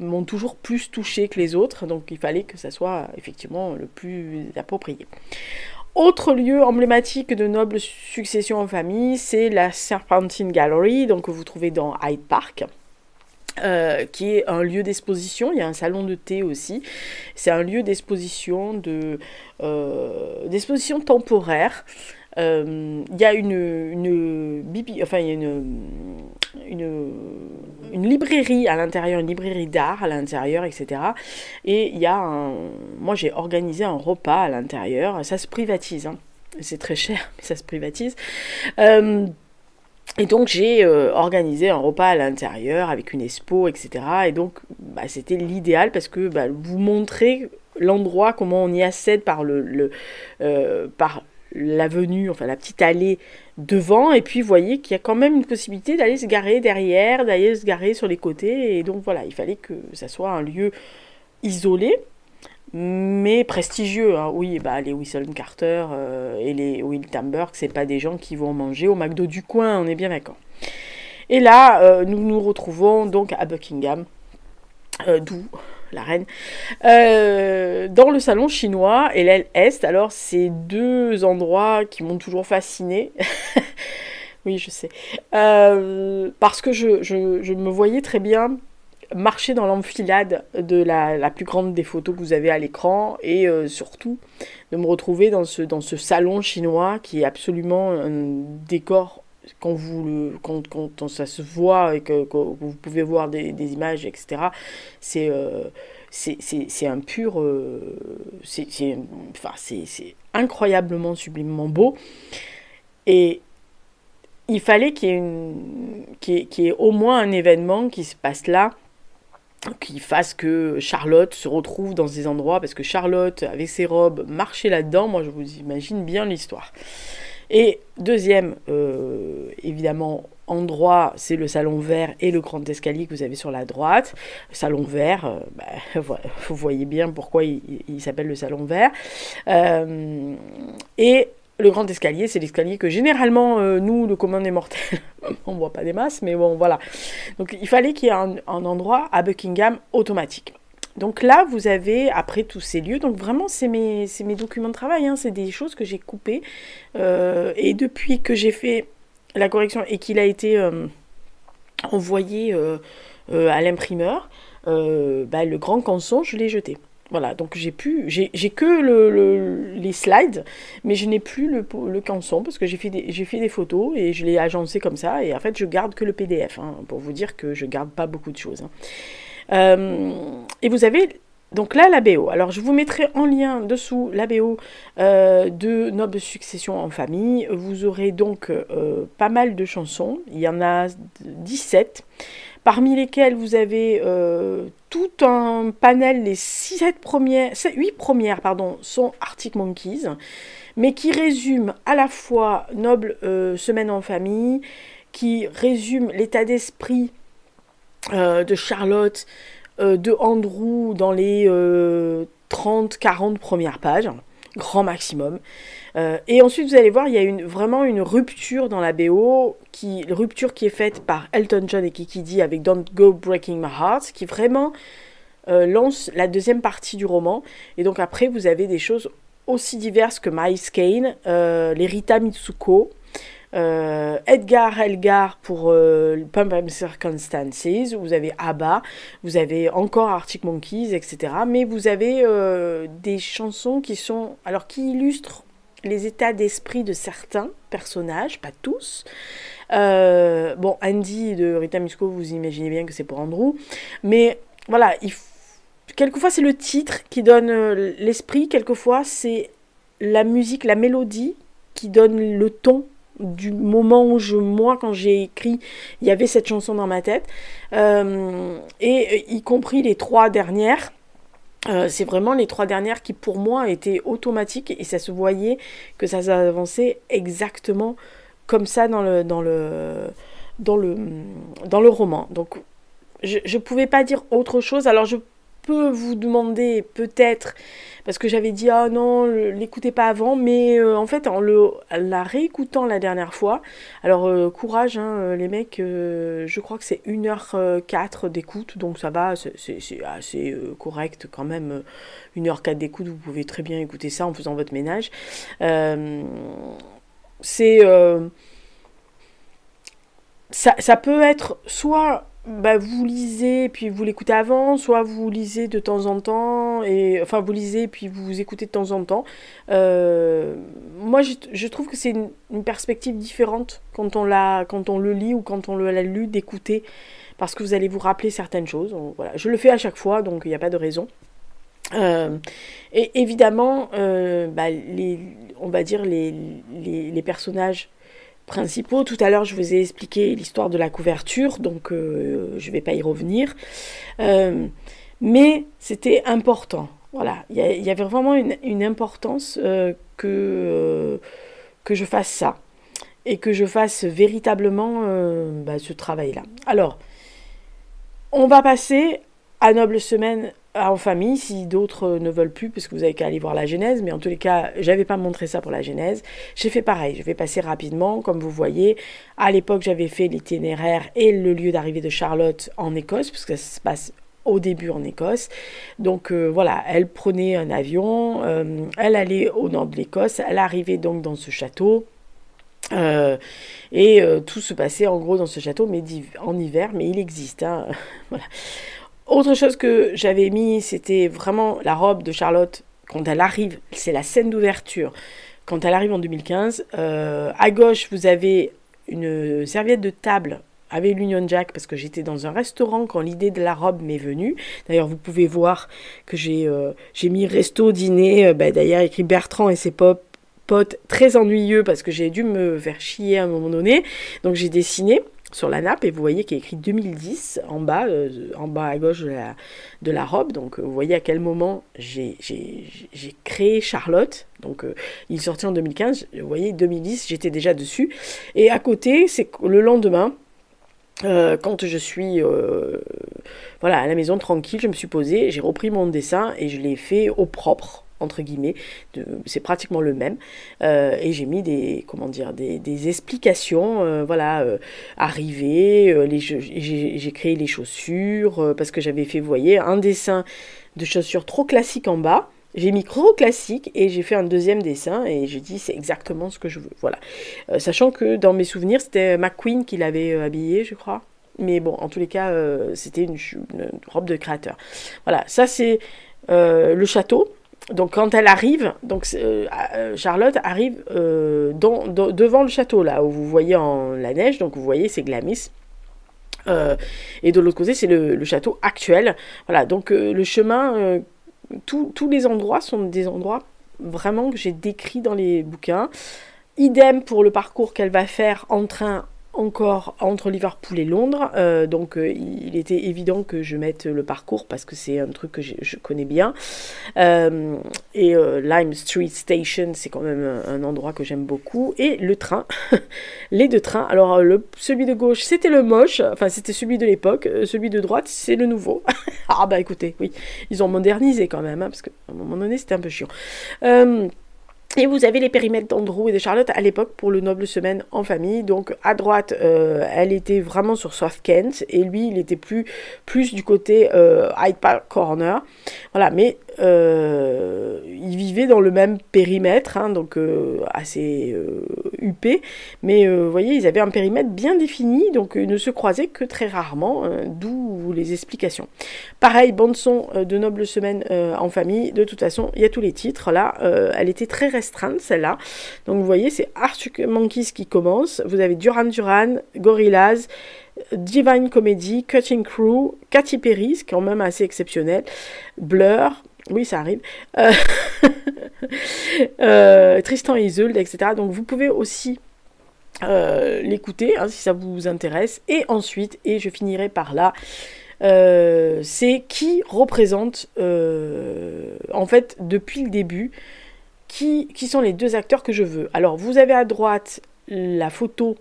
m'ont toujours plus touchée que les autres, donc il fallait que ça soit effectivement le plus approprié. Autre lieu emblématique de noble succession en famille, c'est la Serpentine Gallery, donc que vous trouvez dans Hyde Park. Qui est un lieu d'exposition, il y a un salon de thé aussi, c'est un lieu d'exposition d'exposition temporaire. Il y a une librairie à l'intérieur, une librairie d'art à l'intérieur, etc. Et il y a moi j'ai organisé un repas à l'intérieur, ça se privatise, hein. C'est très cher, mais ça se privatise. Et donc j'ai organisé un repas à l'intérieur avec une expo, etc. Et donc c'était l'idéal parce que vous montrez l'endroit, comment on y accède par par l'avenue, enfin la petite allée devant. Et puis vous voyez qu'il y a quand même une possibilité d'aller se garer derrière, d'aller se garer sur les côtés. Et donc voilà, il fallait que ça soit un lieu isolé, mais prestigieux, hein. Oui, les Whistle Carter et les Will Tamberg, c'est pas des gens qui vont manger au McDo du coin, on est bien d'accord. Et là, nous nous retrouvons donc à Buckingham, d'où la reine, dans le salon chinois et l'aile est. Alors, c'est deux endroits qui m'ont toujours fascinée. Oui, je sais. Parce que je me voyais très bien marcher dans l'enfilade de la plus grande des photos que vous avez à l'écran, et surtout de me retrouver dans ce salon chinois qui est absolument un décor quand ça se voit et que vous pouvez voir des images, etc. C'est un pur... c'est incroyablement, sublimement beau. Et il fallait qu'il y ait au moins un événement qui se passe là, qui fasse que Charlotte se retrouve dans ces endroits, parce que Charlotte, avec ses robes, marchait là-dedans. Moi, je vous imagine bien l'histoire. Et deuxième, évidemment, endroit, c'est le salon vert et le grand escalier que vous avez sur la droite. Salon vert, vous voyez bien pourquoi il s'appelle le salon vert. Et le grand escalier, c'est l'escalier que généralement, nous, le commun des mortels, on ne voit pas des masses, mais bon, voilà. Donc, il fallait qu'il y ait un endroit à Buckingham automatique. Donc là, vous avez, après tous ces lieux, donc vraiment, c'est mes documents de travail, hein, c'est des choses que j'ai coupées. Et depuis que j'ai fait la correction et qu'il a été envoyé à l'imprimeur, le grand canson, je l'ai jeté. Voilà, donc j'ai que les slides, mais je n'ai plus le canson parce que j'ai fait des photos et je l'ai agencé comme ça, et en fait je garde que le PDF, hein, pour vous dire que je garde pas beaucoup de choses, hein. Et vous avez donc là la BO. Alors je vous mettrai en lien dessous la BO de Noble Succession en famille. Vous aurez donc pas mal de chansons, il y en a 17. Parmi lesquelles vous avez tout un panel, les 8 premières sont Arctic Monkeys, mais qui résument à la fois Noble Semaine en famille, qui résument l'état d'esprit de Charlotte, de Andrew dans les 30-40 premières pages, grand maximum. Et ensuite, vous allez voir, il y a vraiment une rupture dans la BO, rupture qui est faite par Elton John et Kiki Dee avec Don't Go Breaking My Heart, qui vraiment lance la deuxième partie du roman. Et donc après, vous avez des choses aussi diverses que Miles Kane, les Rita Mitsuko, Edgar Elgar pour Pump and Circumstances, vous avez ABBA, vous avez encore Arctic Monkeys, etc. Mais vous avez des chansons qui illustrent les états d'esprit de certains personnages, pas tous. Andy de Rita Mitsuko, vous imaginez bien que c'est pour Andrew. Mais voilà, quelquefois c'est le titre qui donne l'esprit, quelquefois c'est la musique, la mélodie qui donne le ton du moment où moi quand j'ai écrit, il y avait cette chanson dans ma tête, et y compris les 3 dernières. C'est vraiment les 3 dernières qui pour moi étaient automatiques, et ça se voyait que ça s'avançait exactement comme ça dans le roman. Donc je pouvais pas dire autre chose. Alors je peux vous demander peut-être, parce que j'avais dit ah non, l'écoutez pas avant, mais en fait en la réécoutant la dernière fois, alors courage hein, les mecs, je crois que c'est 1h04 d'écoute, donc ça va, c'est assez correct quand même, 1h04 d'écoute, vous pouvez très bien écouter ça en faisant votre ménage. C'est ça peut être soit bah, vous lisez puis vous l'écoutez avant, soit vous lisez de temps en temps, et enfin vous lisez puis vous écoutez de temps en temps. Moi je trouve que c'est une perspective différente quand on le lit ou quand on l'a lu, d'écouter, parce que vous allez vous rappeler certaines choses. Donc, voilà. Je le fais à chaque fois, donc il n'y a pas de raison. Et évidemment, bah, on va dire les personnages principaux. Tout à l'heure, je vous ai expliqué l'histoire de la couverture, donc je ne vais pas y revenir. Mais c'était important. Voilà, il y avait vraiment une importance que je fasse ça et que je fasse véritablement bah, ce travail-là. Alors, on va passer à Noble Semaine en famille, si d'autres ne veulent plus, parce que vous avez qu'à aller voir la Genèse, mais en tous les cas, j'avais pas montré ça pour la Genèse. J'ai fait pareil, je vais passer rapidement, comme vous voyez. À l'époque, j'avais fait l'itinéraire et le lieu d'arrivée de Charlotte en Écosse, parce que ça se passe au début en Écosse. Donc voilà, elle prenait un avion, elle allait au nord de l'Écosse, elle arrivait donc dans ce château. Tout se passait en gros dans ce château, mais en hiver, mais il existe. Hein. Voilà. Autre chose que j'avais mis, c'était vraiment la robe de Charlotte quand elle arrive. C'est la scène d'ouverture quand elle arrive en 2015. À gauche, vous avez une serviette de table avec l'Union Jack, parce que j'étais dans un restaurant quand l'idée de la robe m'est venue. D'ailleurs, vous pouvez voir que j'ai mis resto, dîner, d'ailleurs écrit Bertrand et ses potes, très ennuyeux parce que j'ai dû me faire chier à un moment donné. Donc j'ai dessiné sur la nappe, et vous voyez qu'il y a écrit 2010 en bas à gauche de la robe. Donc vous voyez à quel moment j'ai créé Charlotte. Donc il est sorti en 2015, vous voyez 2010, j'étais déjà dessus. Et à côté, c'est le lendemain, quand je suis voilà, à la maison tranquille, je me suis posée, j'ai repris mon dessin et je l'ai fait au propre, entre guillemets, c'est pratiquement le même, et j'ai mis des explications, voilà, arrivées, j'ai créé les chaussures, parce que j'avais fait, vous voyez, un dessin de chaussures trop classique en bas, j'ai mis trop classique et j'ai fait un deuxième dessin et j'ai dit c'est exactement ce que je veux, voilà. Sachant que dans mes souvenirs, c'était McQueen qui l'avait habillé, je crois. Mais bon, en tous les cas, c'était une robe de créateur. Voilà, ça c'est le château. Donc quand elle arrive, donc Charlotte arrive devant le château là où vous voyez la neige, donc vous voyez c'est Glamis. Et de l'autre côté c'est le château actuel. Voilà, donc le chemin, tous les endroits sont des endroits vraiment que j'ai décrits dans les bouquins. Idem pour le parcours qu'elle va faire en train encore entre Liverpool et Londres, donc il était évident que je mette le parcours parce que c'est un truc que je connais bien, Lime Street Station, c'est quand même un endroit que j'aime beaucoup, et le train, les deux trains, alors celui de gauche c'était le moche, enfin c'était celui de l'époque, celui de droite c'est le nouveau. Ah bah écoutez, oui, ils ont modernisé quand même, hein, parce qu'à un moment donné c'était un peu chiant. Et vous avez les périmètres d'Andrew et de Charlotte à l'époque pour le Noble Semaine en famille. Donc à droite, elle était vraiment sur South Kent et lui, il était plus du côté Hyde Park Corner. Voilà, mais ils vivaient dans le même périmètre, hein, donc assez huppé. Mais vous voyez, ils avaient un périmètre bien défini, donc ils ne se croisaient que très rarement, d'où les explications. Pareil, bande son de Noble Semaine en famille. De toute façon, il y a tous les titres là. Elle était très restreinte celle-là. Donc vous voyez, c'est Arctic Monkeys qui commence. Vous avez Duran Duran, Gorillaz, Divine Comedy, Cutting Crew, Katy Perry, ce qui est quand même assez exceptionnel, Blur, oui ça arrive, Tristan et Isolde, etc. Donc vous pouvez aussi l'écouter hein, si ça vous intéresse. Et ensuite, et je finirai par là, c'est qui représente en fait depuis le début, qui sont les deux acteurs que je veux. Alors vous avez à droite la photo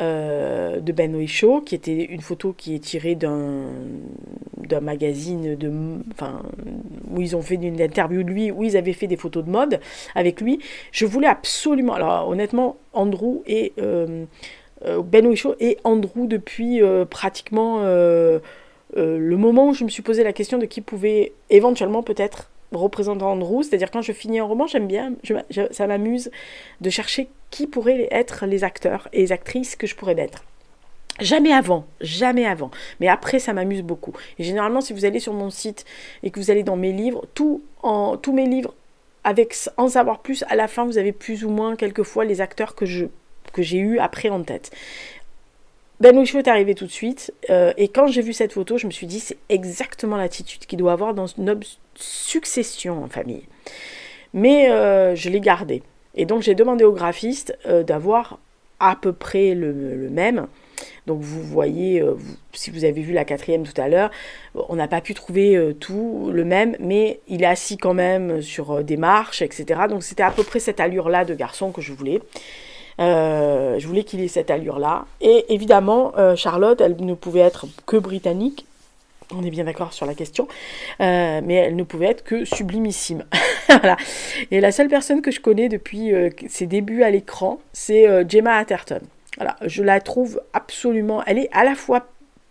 de Ben Whishaw, qui était une photo qui est tirée d'un magazine où ils ont fait une interview de lui, où ils avaient fait des photos de mode avec lui. Je voulais absolument, alors honnêtement, Andrew et Ben Whishaw et Andrew depuis pratiquement le moment où je me suis posé la question de qui pouvait éventuellement peut-être représenter Andrew, c'est-à-dire quand je finis un roman, j'aime bien, ça m'amuse de chercher qui pourraient être les acteurs et les actrices que je pourrais être. Jamais avant. Mais après, ça m'amuse beaucoup. Et généralement, si vous allez sur mon site et que vous allez dans mes livres, tous mes livres, avec en savoir plus, à la fin, vous avez plus ou moins quelquefois les acteurs que j'ai eu après en tête. Ben Whishaw est arrivé tout de suite, et quand j'ai vu cette photo, je me suis dit, c'est exactement l'attitude qu'il doit avoir dans une succession en famille. Mais je l'ai gardé. Et donc, j'ai demandé au graphiste d'avoir à peu près le même. Donc, vous voyez, si vous avez vu la 4e tout à l'heure, on n'a pas pu trouver tout le même, mais il est assis quand même sur des marches, etc. Donc, c'était à peu près cette allure-là de garçon que je voulais. Je voulais qu'il ait cette allure-là. Et évidemment, Charlotte, elle ne pouvait être que britannique. On est bien d'accord sur la question. Mais elle ne pouvait être que sublimissime. Voilà. Et la seule personne que je connais depuis ses débuts à l'écran, c'est Gemma Atherton. Voilà. Je la trouve absolument... Elle est à la fois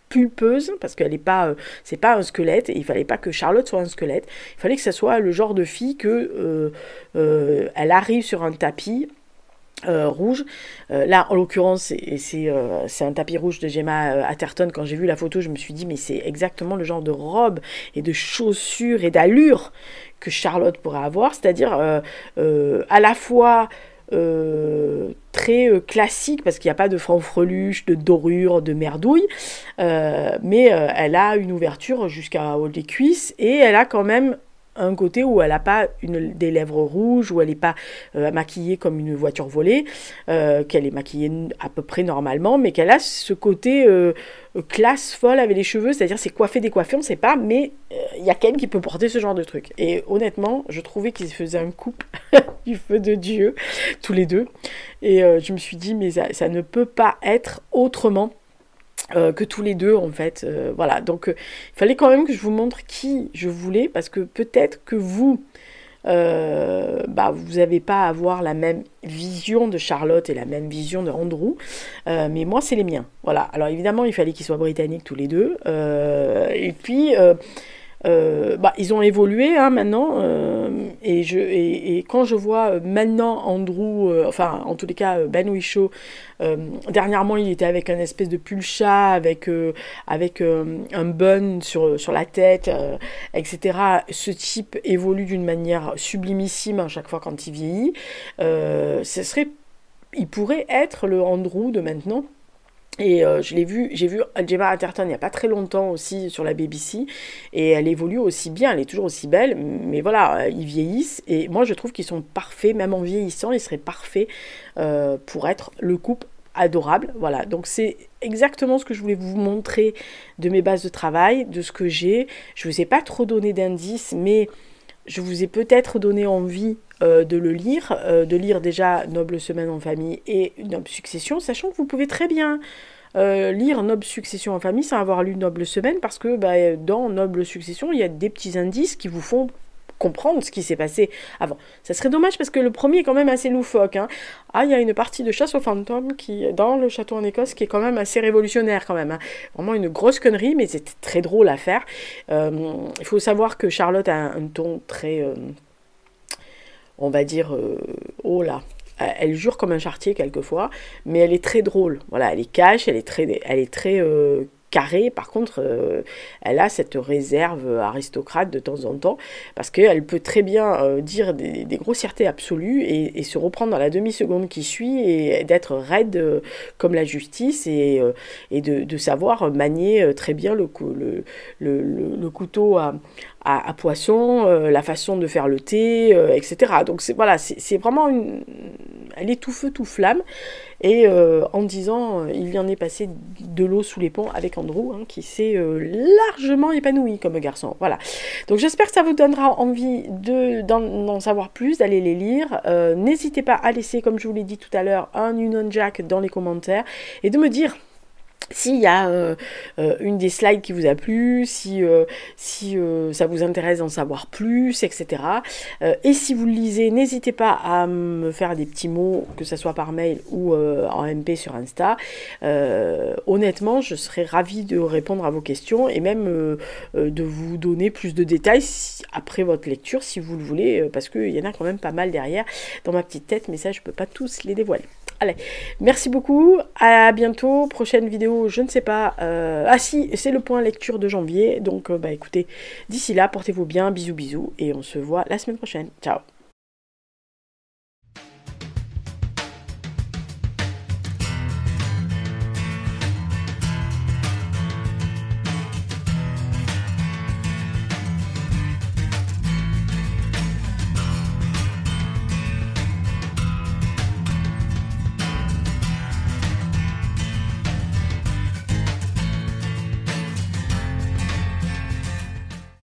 pulpeuse, parce qu'elle n'est pas... c'est pas un squelette, et il fallait pas que Charlotte soit un squelette. Il fallait que ça soit le genre de fille que elle arrive sur un tapis rouge. Là, en l'occurrence, c'est un tapis rouge de Gemma Atherton. Quand j'ai vu la photo, je me suis dit, mais c'est exactement le genre de robe et de chaussures et d'allure que Charlotte pourrait avoir, c'est-à-dire à la fois très classique, parce qu'il n'y a pas de fanfreluche, de dorure, de merdouille, mais elle a une ouverture jusqu'à haut des cuisses, et elle a quand même un côté où elle n'a pas des lèvres rouges, où elle n'est pas maquillée comme une voiture volée, qu'elle est maquillée à peu près normalement, mais qu'elle a ce côté classe folle avec les cheveux, c'est-à-dire c'est coiffé, décoiffé, on ne sait pas, mais il y a quelqu'un qui peut porter ce genre de truc. Et honnêtement, je trouvais qu'ils faisaient un couple du feu de Dieu, tous les deux. Et je me suis dit, mais ça ne peut pas être autrement que tous les deux en fait, voilà, donc il fallait quand même que je vous montre qui je voulais, parce que peut-être que vous n'avez pas à avoir la même vision de Charlotte et la même vision de Andrew, mais moi c'est les miens, voilà. Alors évidemment il fallait qu'ils soient britanniques tous les deux, et puis ils ont évolué maintenant, et quand je vois maintenant Andrew, en tous les cas Ben Whishaw, dernièrement il était avec un espèce de pull chat avec un bun sur la tête, etc. Ce type évolue d'une manière sublimissime à chaque fois quand il vieillit. Il pourrait être le Andrew de maintenant. Et j'ai vu Gemma Atherton il n'y a pas très longtemps aussi sur la BBC, et elle évolue aussi bien, elle est toujours aussi belle, mais voilà, ils vieillissent, et moi je trouve qu'ils sont parfaits, même en vieillissant, ils seraient parfaits pour être le couple adorable, voilà. Donc c'est exactement ce que je voulais vous montrer de mes bases de travail, de ce que j'ai. Je ne vous ai pas trop donné d'indices, mais je vous ai peut-être donné envie de le lire, de lire déjà Noble Semaine en famille et Noble Succession, sachant que vous pouvez très bien lire Noble Succession en famille sans avoir lu Noble Semaine, parce que dans Noble Succession, il y a des petits indices qui vous font comprendre ce qui s'est passé avant. Ça serait dommage parce que le premier est quand même assez loufoque, hein. Ah, il y a une partie de chasse aux fantômes dans le château en Écosse qui est quand même assez révolutionnaire quand même, hein. Vraiment une grosse connerie, mais c'était très drôle à faire. Il faut savoir que Charlotte a un ton très... on va dire, elle jure comme un charretier quelquefois, mais elle est très drôle. Voilà, elle est cash, elle est très carrée. Par contre, elle a cette réserve aristocrate de temps en temps, parce qu'elle peut très bien dire des grossièretés absolues et se reprendre dans la demi-seconde qui suit, et d'être raide comme la justice, et de savoir manier très bien le couteau à poisson, la façon de faire le thé, etc. Donc c'est vraiment elle est tout feu, tout flamme. Et en 10 ans, il y en est passé de l'eau sous les ponts avec Andrew, hein, qui s'est largement épanoui comme garçon. Voilà. Donc j'espère que ça vous donnera envie d'en savoir plus, d'aller les lire. N'hésitez pas à laisser, comme je vous l'ai dit tout à l'heure, un Union Jack dans les commentaires et de me dire s'il y a une des slides qui vous a plu, si ça vous intéresse d'en savoir plus, etc. Et si vous le lisez, n'hésitez pas à me faire des petits mots, que ce soit par mail ou en MP sur Insta. Honnêtement, je serais ravie de répondre à vos questions et même de vous donner plus de détails après votre lecture, si vous le voulez, parce qu'il y en a quand même pas mal derrière dans ma petite tête, mais ça, je ne peux pas tous les dévoiler. Allez, merci beaucoup, à bientôt, prochaine vidéo, je ne sais pas, ah si, c'est le point lecture de janvier, donc bah écoutez, d'ici là, portez-vous bien, bisous bisous, et on se voit la semaine prochaine, ciao.